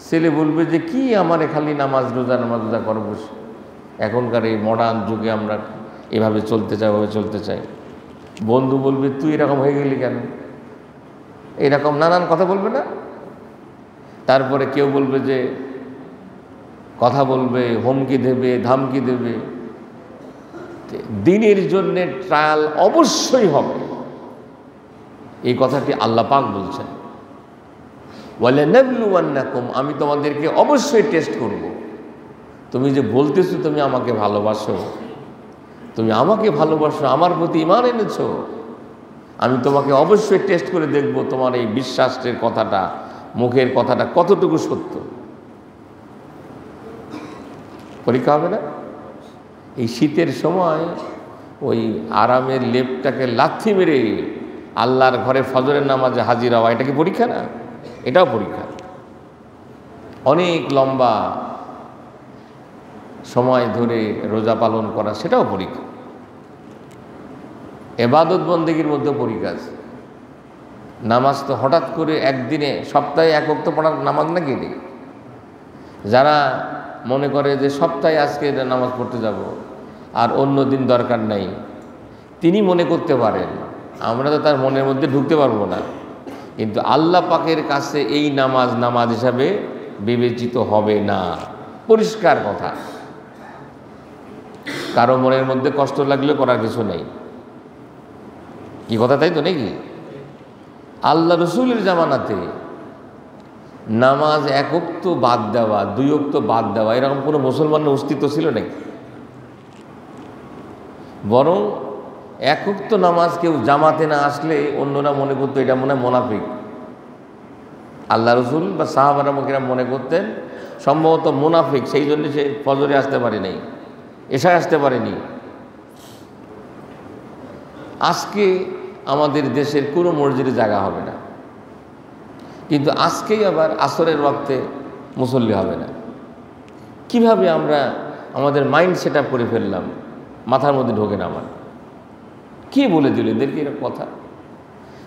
Speaker 1: ছেলে বলবে যে কি আমার খালি নামাজ রোজা করে বসে। এখনকার এই মডার্ন যুগে আমরা এভাবে চলতে চাই। বন্ধু বলবে তুই এরকম হয়ে গেলি কেন, এরকম নানান কথা বলবে না? তারপরে কেউ বলবে যে কথা বলবে, হুমকি দেবে, ধামকি দেবে। দিনের জন্য ট্রায়াল অবশ্যই হবে, এই কথাটি আল্লাহ পাক বলছেন। ওয়ালানাবলুওয়ান্নাকুম, আমি তোমাদেরকে অবশ্যই টেস্ট করব। তুমি যে বলতেছো তুমি আমাকে ভালোবাসো, আমার প্রতি ঈমান এনেছো, আমি তোমাকে অবশ্যই টেস্ট করে দেখব তোমার এই বিশ্বাসের কথাটা, মুখের কথাটা কতটুকু সত্য। পরীক্ষা হবে না? এই শীতের সময় ওই আরামের লেপটাকে লাথি মেরে আল্লাহর ঘরে ফজরের নামাজে হাজির হওয়া, এটা কি পরীক্ষা না? এটাও পরীক্ষা। অনেক লম্বা সময় ধরে রোজা পালন করা, সেটাও পরীক্ষা। ইবাদত বন্দেগীর মধ্যে পরীক্ষা আছে। নামাজ তো হঠাৎ করে একদিনে, সপ্তাহে 1 ওয়াক্ত পড়ার নামাজ না কি? যারা মনে করে যে সপ্তাহে আজকে নামাজ পড়তে যাব আর অন্য দিন দরকার নাই, তিনি মনে করতে পারেন, আমরা তো তার মনের মধ্যে ঢুকতে পারবো না। কিন্তু আল্লাহ পাকের কাছে এই নামাজ হিসাবে বিবেচিত হবে না, পরিষ্কার কথা। কারো মনের মধ্যে কষ্ট লাগলে করার কিছু নেই, কি কথা, তাই তো নাকি? আল্লাহ রসুলের জামানাতে নামাজ এক ওয়াক্ত বাদ দেওয়া, দুই ওয়াক্ত বাদ দেওয়া এরকম কোনো মুসলমানের অস্তিত্ব ছিল নাকি? বরং এক ওয়াক্ত নামাজ কেউ জামাতে না আসলে অন্যরা মনে করতো এটা মনে হয় মুনাফিক। আল্লাহ রসুল বা সাহাবারা মুকেরা মনে করতেন সম্ভবত মুনাফিক, সেই জন্য সে ফজরে আসতে পারেনি, এশায় আসতে পারেনি। আজকে আমাদের দেশের কোনো মসজিদে জায়গা হবে না, কিন্তু আজকেই আবার আসরের ওয়াক্তে মুসল্লি হবে না। কিভাবে আমরা আমাদের মাইন্ড সেট আপ করে ফেললাম, মাথার মধ্যে ঢোকে না আমার। কে বলে দিল এদেরকে এরকম কথা?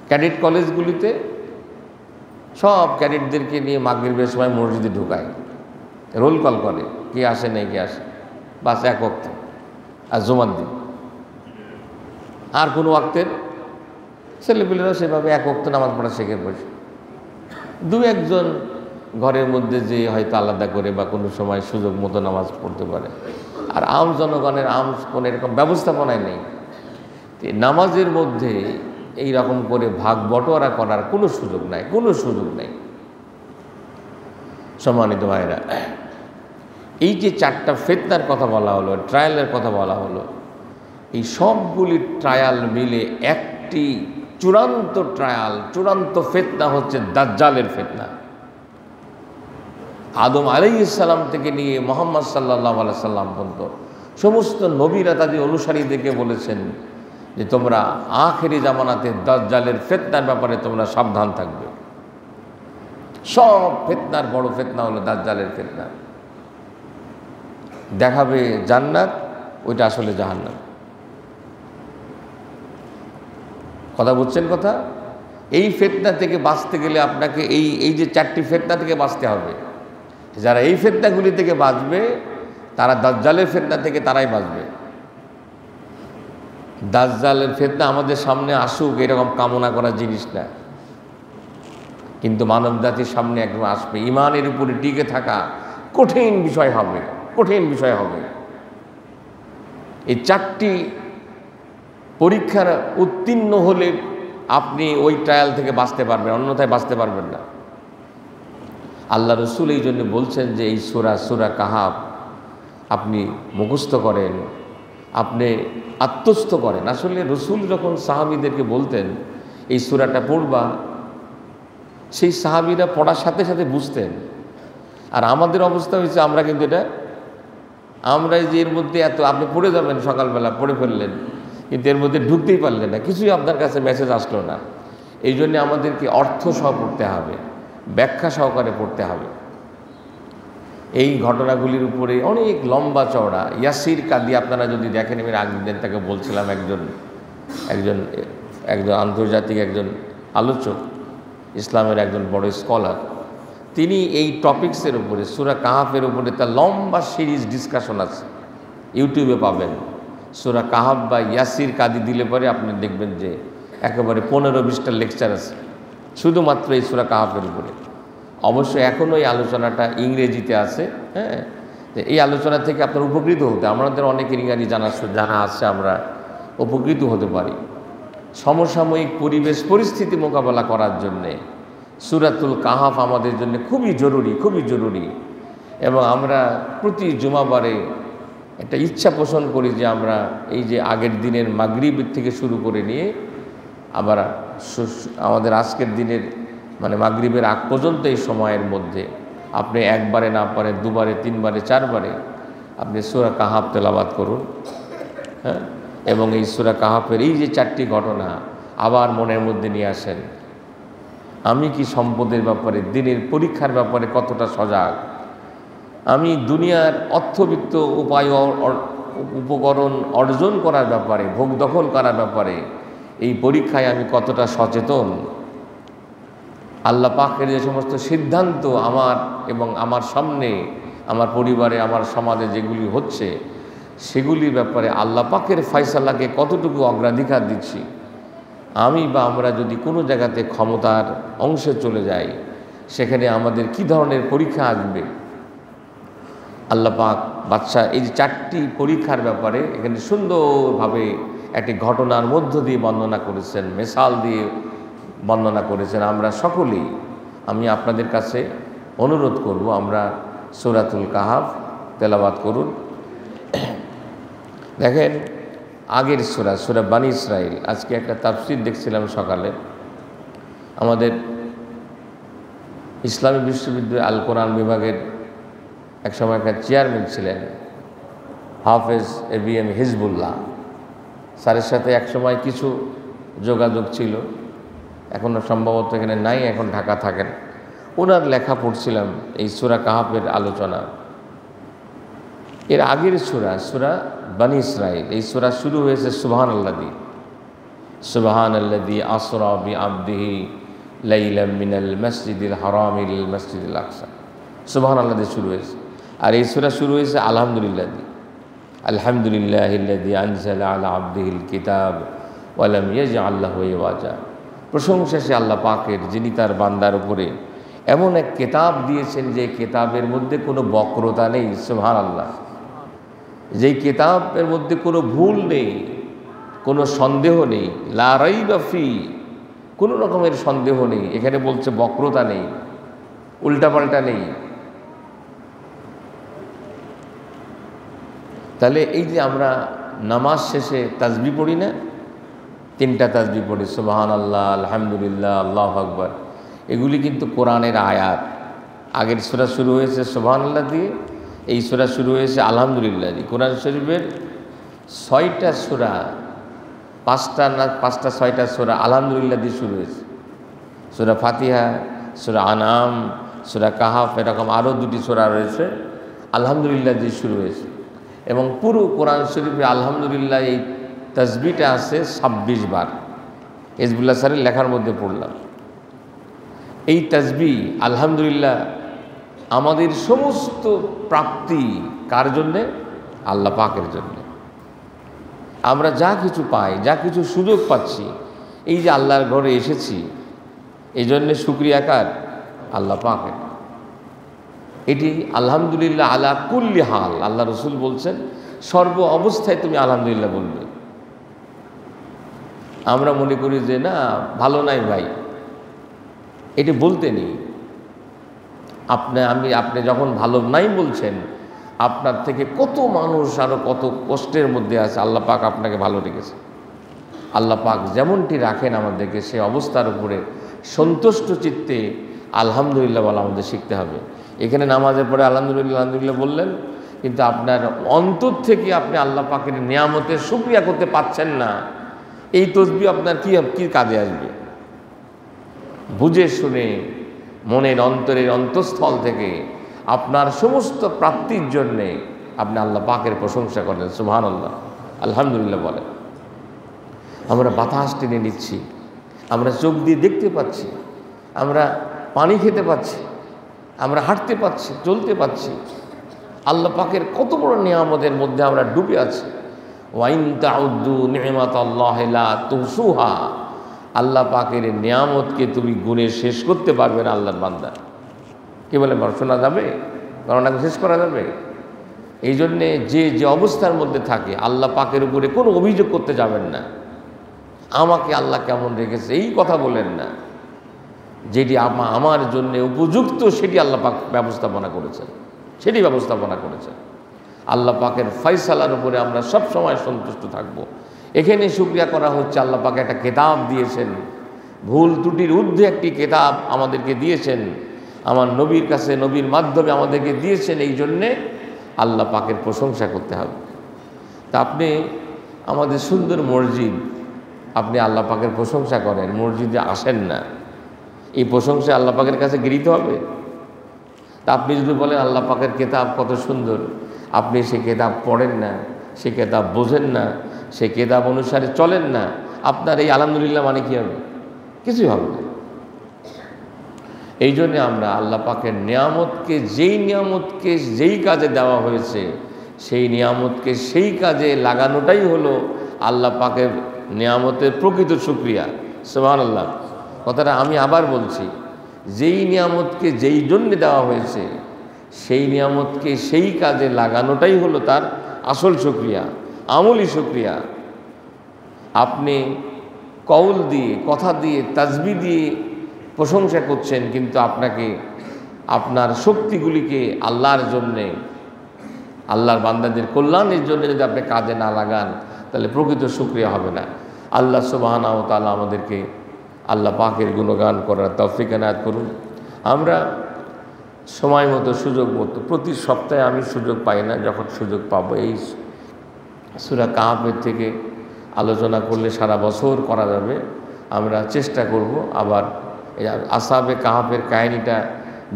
Speaker 1: ক্যাডেট কলেজগুলিতে সব ক্যাডেটদেরকে নিয়ে মাগরিবের সময় মসজিদে ঢুকায়, রোল কল করে, কে আসে নেই কে আসে, বাস এক ওয়াক্ত আর জুমার দিন। আর কোনো ওয়াক্তের ছেলেপিলেরা সেভাবে এক ওয়াক্ত নামাজ পড়া শিখে বসে। দু একজন ঘরের মধ্যে যে হয়তো আলাদা করে বা কোনো সময় সুযোগ মতো নামাজ পড়তে পারে, আর আম জনগণের কোনো এরকম ব্যবস্থাপনায় নেই। নামাজের মধ্যে এই রকম করে ভাগ বটোয়ারা করার কোনো সুযোগ নাই, কোনো সুযোগ নেই। সম্মানিত ভাইরা, এই যে চারটা ফিতনার কথা বলা হলো, ট্রায়ালের কথা বলা হলো, এই সবগুলি ট্রায়াল মিলে একটি চূড়ান্ত ট্রায়াল, চূড়ান্ত ফিতনা হচ্ছে দাজ্জালের ফিতনা। আদম আলাইহিস সালাম থেকে নিয়ে মুহাম্মদ সাল্লাল্লাহু আলাইহি সাল্লাম পর্যন্ত সমস্ত নবীরা তাদের অনুসারীদেরকে বলেছেন যে তোমরা আখেরি জামানাতে দাজ্জালের ফিতনার ব্যাপারে তোমরা সাবধান থাকবে। সব ফিতনার বড় ফিতনা হলো দাজ্জালের ফিতনা। দেখাবে জান্নাত, ওইটা আসলে জাহান্নাম। কথা বুঝছেন কথা? এই ফিতনা থেকে বাঁচতে গেলে আপনাকে এই যে চারটি ফিতনা থেকে বাঁচতে হবে। যারা এই ফিতনাগুলি থেকে বাঁচবে তারা দাজ্জালের ফিতনা থেকে তারাই বাঁচবে। দাজ্জালের ফিতনা আমাদের সামনে আসুক এরকম কামনা করার জিনিস না, কিন্তু মানব জাতির সামনে একদম আসবে। ইমানের উপরে টিকে থাকা কঠিন বিষয় হবে, কঠিন বিষয় হবে। এই চারটি পরীক্ষার উত্তীর্ণ হলে আপনি ওই ট্রায়াল থেকে বাঁচতে পারবেন, অন্যথায় বাঁচতে পারবেন না। আল্লাহ রসুল এই জন্য বলছেন যে এই সূরা কাহাফ আপনি মুখস্থ করেন, আপনি আত্মস্থ করেন। আসলে রসুল যখন সাহাবীদেরকে বলতেন এই সূরাটা পড়বা, সেই সাহাবীরা পড়ার সাথে সাথে বুঝতেন। আর আমাদের অবস্থা হয়েছে আমরা কিন্তু আমরা যে এর মধ্যে এত আপনি পড়ে যাবেন, সকালবেলা পড়ে ফেললেন, কিন্তু এর মধ্যে ঢুকতেই পারলেন না, কিছুই আপনার কাছে মেসেজ আসলো না। এই জন্যে আমাদেরকে অর্থ সহ পড়তে হবে, ব্যাখ্যা সহকারে পড়তে হবে। এই ঘটনাগুলির উপরে অনেক লম্বা চওড়া ইয়াসির কাদি আপনারা যদি দেখেন, আমি আগের দিন তাকে বলছিলাম, একজন আন্তর্জাতিক একজন আলোচক, ইসলামের একজন বড় স্কলার, তিনি এই টপিক্সের উপরে সূরা কাহাফের উপরে তার লম্বা সিরিজ ডিসকাশন আছে, ইউটিউবে পাবেন। সূরা কাহাফ বা ইয়াসির কাদি দিলে পরে আপনি দেখবেন যে একেবারে 15-20টা লেকচার আছে শুধুমাত্র এই সূরা কাহাফের উপরে। অবশ্য এখনও এই আলোচনাটা ইংরেজিতে আছে। হ্যাঁ, এই আলোচনা থেকে আপনার উপকৃত হতে, আমাদের অনেকের ইংরাজি জানা আছে, আমরা উপকৃত হতে পারি। সমসাময়িক পরিবেশ পরিস্থিতি মোকাবেলা করার জন্যে সূরাতুল কাহাফ আমাদের জন্য খুবই জরুরি, খুবই জরুরি। এবং আমরা প্রতি জুমাবারে একটা ইচ্ছা পোষণ করি যে আমরা এই যে আগের দিনের মাগরিবের থেকে শুরু করে নিয়ে আবার আমাদের আজকের দিনের মানে মাগরিবের আগ পর্যন্ত এই সময়ের মধ্যে আপনি একবারে না পারে দুবারে, তিনবারে, চারবারে আপনি সূরা কাহাফ তেলাওয়াত করুন। হ্যাঁ, এবং এই সূরা কাহাফের এই যে চারটি ঘটনা আবার মনের মধ্যে নিয়ে আসেন। আমি কি সম্পদের ব্যাপারে, দিনের পরীক্ষার ব্যাপারে কতটা সজাগ, আমি দুনিয়ার অর্থবিত্ত উপায় উপকরণ অর্জন করার ব্যাপারে, ভোগ দখল করার ব্যাপারে এই পরীক্ষায় আমি কতটা সচেতন, আল্লাহ পাকের যে সমস্ত সিদ্ধান্ত আমার এবং আমার সামনে, আমার পরিবারে, আমার সমাজে যেগুলি হচ্ছে সেগুলির ব্যাপারে আল্লাহ পাকের ফয়সালাকে কতটুকু অগ্রাধিকার দিচ্ছি। আমি বা আমরা যদি কোনো জায়গাতে ক্ষমতার অংশে চলে যাই, সেখানে আমাদের কি ধরনের পরীক্ষা আসবে। আল্লাহ পাক বাদশাহ এই যে চারটি পরীক্ষার ব্যাপারে এখানে সুন্দরভাবে একটি ঘটনার মধ্য দিয়ে বর্ণনা করেছেন, মেসাল দিয়ে বর্ণনা করেছেন। আমরা সকলেই, আমি আপনাদের কাছে অনুরোধ করব, আমরা সূরাতুল কাহাফ তেলাওয়াত করুন। দেখেন, আগের সূরা বানী ইসরাইল, আজকে একটা তাফসীর দেখছিলাম সকালে। আমাদের ইসলামী বিশ্ববিদ্যালয় আল কোরআন বিভাগের একসময় একটা চেয়ারম্যান ছিলেন হাফেজ ABM হিজবুল্লাহ স্যারের সাথে একসময় কিছু যোগাযোগ ছিল, এখনও সম্ভবত এখানে নাই, এখন ঢাকা থাকেন। ওনার লেখা পড়ছিলাম এই সূরা কাহাফের আলোচনা। এর আগের সূরা বানী ইসরাইল, এই সূরা শুরু হয়েছে সুবহানাল্লাযী আসরা বিআবদিহি লাইলাম মিনাল মসজিদিল হারাম ইলাল মসজিদিল আকসা। সুবহানাল্লাযী শুরু হয়েছে। আর এই সূরা শুরু হয়েছে আলহামদুলিল্লাহিল্লাযী আনজালা আলা আবদিহিল কিতাব ওয়া লাম ইয়াজআল লাহু ইওয়াজা। প্রশংসা সে আল্লাহ পাকের, যিনি তার বান্দার উপরে এমন এক কিতাব দিয়েছেন যে কিতাবের মধ্যে কোনো বক্রতা নেই। সুবহানাল্লাহ। যেই কিতাবের মধ্যে কোনো ভুল নেই, কোনো সন্দেহ নেই, লা রাইবা ফি, কোনো রকমের সন্দেহ নেই। এখানে বলছে বক্রতা নেই, উল্টাপাল্টা নেই। তাহলে এই যে আমরা নামাজ শেষে তাসবিহ পড়ি না, 3টা তাসবিহ পড়ি, সুবহানাল্লাহ, আলহামদুলিল্লাহ, আল্লাহু আকবার, এগুলি কিন্তু কোরআনের আয়াত। আগের সূরা শুরু হয়েছে সুবহানাল্লাহ দিয়ে, এই সূরা শুরু হয়েছে আলহামদুলিল্লাহ দিয়ে। কোরআন শরীফের 6টা সূরা, 6টা সূরা আলহামদুলিল্লাহ দিয়ে শুরু হয়েছে। সূরা ফাতিহা, সূরা আনাম, সূরা কাহাফ, এরকম আরও 2টি সূরা রয়েছে আলহামদুলিল্লাহ দিয়ে শুরু হয়েছে। এবং পুরো কোরআন শরীফে আলহামদুলিল্লাহ এই তাসবিহটা আছে 26 বার। হিজবুল্লাহ স্যারের লেখার মধ্যে পড়লাম। এই তাসবিহ আলহামদুলিল্লাহ আমাদের সমস্ত প্রাপ্তি কার জন্যে? আল্লাহ পাকের জন্যে। আমরা যা কিছু পাই, যা কিছু সুযোগ পাচ্ছি, এই যে আল্লাহর ঘরে এসেছি, এই জন্যে শুকরিয়া কার? আল্লাহ পাকের। এটি আলহামদুলিল্লাহ আলা কুল্লি হাল। আল্লাহ রসুল বলছেন সর্ব অবস্থায় তুমি আলহামদুলিল্লাহ বলবে। আমরা মনে করি যে না, ভালো নাই ভাই, এটি বলতে নেই। আপনি যখন ভালো নাই বলছেন, আপনার থেকে কত মানুষ আরও কত কষ্টের মধ্যে আছে, আল্লাহ পাক আপনাকে ভালো রেখেছে। আল্লাহ পাক যেমনটি রাখেন আমাদেরকে, সে অবস্থার উপরে সন্তুষ্ট চিত্তে আলহামদুলিল্লাহ বলা আমাদের শিখতে হবে। এখানে নামাজের পরে আলহামদুলিল্লাহ আলহামদুলিল্লাহ বললেন, কিন্তু আপনার অন্তর থেকে আপনি আল্লাহ পাকের নিয়ামতের শুকরিয়া করতে পারছেন না, এই তসবিহ আপনার কি কাজে আসবে? বুঝে শুনে মনের অন্তরের অন্তঃস্থল থেকে আপনার সমস্ত প্রাপ্তির জন্যে আপনি আল্লাহ পাকের প্রশংসা করেন, সুবহানাল্লাহ, আলহামদুলিল্লাহ বলেন। আমরা বাতাস টেনে নিচ্ছি, আমরা চোখ দিয়ে দেখতে পাচ্ছি, আমরা পানি খেতে পাচ্ছি, আমরা হাঁটতে পাচ্ছি, চলতে পাচ্ছি। আল্লাহ পাকের কত বড় নিয়ামতের মধ্যে আমরা ডুবে আছি। ওয়াইন তাউদ্দু নি'মাতাল্লাহি লা তুহসুহা। আল্লাহ পাকের নিয়ামতকে তুমি গুণে শেষ করতে পারবে না আল্লাহর বান্দা। কি বলে, শোনা যাবে? গণনাকে শেষ করা যাবে? এই জন্যে যে অবস্থার মধ্যে থাকে আল্লাহ পাকের উপরে কোনো অভিযোগ করতে যাবেন না। আমাকে আল্লাহ কেমন রেখেছে এই কথা বলেন না। যেটি আমার জন্য উপযুক্ত সেটি আল্লাহ পাক ব্যবস্থাপনা করেছেন, সেটি ব্যবস্থাপনা করেছেন। আল্লাহ পাকের ফয়সালার উপরে আমরা সব সময় সন্তুষ্ট থাকব। এখানে শুকরিয়া করা হচ্ছে, আল্লাহ পাক একটা কিতাব দিয়েছেন, ভুল ত্রুটির ঊর্ধ্বে একটি কিতাব আমাদেরকে দিয়েছেন, আমার নবীর কাছে, নবীর মাধ্যমে আমাদেরকে দিয়েছেন। এই জন্যে আল্লাহ পাকের প্রশংসা করতে হবে। তা আপনি আমাদের সুন্দর মসজিদ, আপনি আল্লাহ পাকের প্রশংসা করেন, মসজিদে আসেন না, এই প্রশংসা আল্লাহ পাকের কাছে গৃহীত হবে? তা আপনি যদি বলেন আল্লাহ পাকের কিতাব কত সুন্দর, আপনি সে কিতাব পড়েন না, সে কিতাব বোঝেন না, সে কিতাব অনুসারে চলেন না, আপনার এই আলহামদুলিল্লাহ মানে কী হবে? কিছুই হবে না। এই জন্যে আমরা আল্লাহ পাকের নিয়ামতকে, যেই কাজে দেওয়া হয়েছে, সেই নিয়ামতকে সেই কাজে লাগানোটাই হলো আল্লাহ পাকের নিয়ামতের প্রকৃত শুকরিয়া। সুবহানাল্লাহ। কথাটা আমি আবার বলছি, যেই নিয়ামতকে যেই জন্যে দেওয়া হয়েছে, সেই নিয়ামতকে সেই কাজে লাগানোটাই হলো তার আসল শুকরিয়া, আমলি শুকরিয়া। আপনি কৌল দিয়ে, কথা দিয়ে, তাসবিহ দিয়ে প্রশংসা করছেন, কিন্তু আপনাকে আপনার শক্তিগুলিকে আল্লাহর জন্যে, আল্লাহর বান্দাদের কল্যাণের জন্য যদি আপনি কাজে না লাগান, তাহলে প্রকৃত শুকরিয়া হবে না। আল্লাহ সুবহানাহু ওয়া তাআলা আমাদেরকে আল্লাহ পাকের গুণগান করার তৌফিক এনায়েত করুন। আমরা সময় মতো, সুযোগ মতো, প্রতি সপ্তাহে আমি সুযোগ পাই না, যখন সুযোগ পাবো এই সূরা কাহফের থেকে আলোচনা করলে সারা বছর করা যাবে। আমরা চেষ্টা করব আবার এই আসহাবে কাহফের কাহিনীটা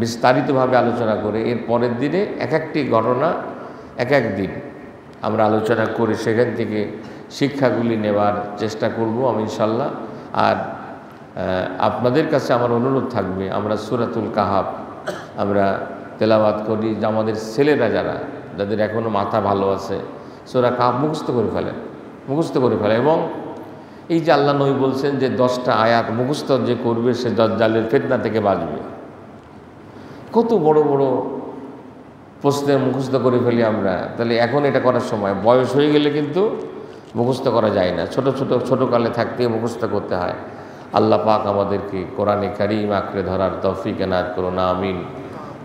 Speaker 1: বিস্তারিতভাবে আলোচনা করে এর পরের দিনে এক একটি ঘটনা এক এক দিন আমরা আলোচনা করে সেখান থেকে শিক্ষাগুলি নেওয়ার চেষ্টা করব আমি ইনশাল্লাহ। আর আপনাদের কাছে আমার অনুরোধ থাকবে, আমরা সূরাতুল কাহফ আমরা তেলাওয়াত করি, যে আমাদের ছেলেরা যাদের এখনও মাথা ভালো আছে, সূরা কাহফ মুখস্থ করে ফেলে। এবং এই যে আল্লাহ নবী বলছেন যে 10টা আয়াত মুখস্থ যে করবে সে দাজ্জালের ফিতনা থেকে বাঁচবে। কত বড় বড় প্রশ্নের মুখস্থ করে ফেলি আমরা, তাহলে এখন এটা করার সময়। বয়স হয়ে গেলে কিন্তু মুখস্থ করা যায় না, ছোটোকালে থাকতে মুখস্থ করতে হয়। আল্লাহ পাক আমাদেরকে কোরআনে কারীম আঁকড়ে ধরার তৌফিক এনায়েত করুন, আমিন।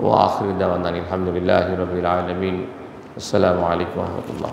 Speaker 1: ও আখির দাওয়ানা আলহামদুলিল্লাহি রাব্বিল আলামিন। আসসালামু আলাইকুম ওয়া রাহমাতুল্লাহ।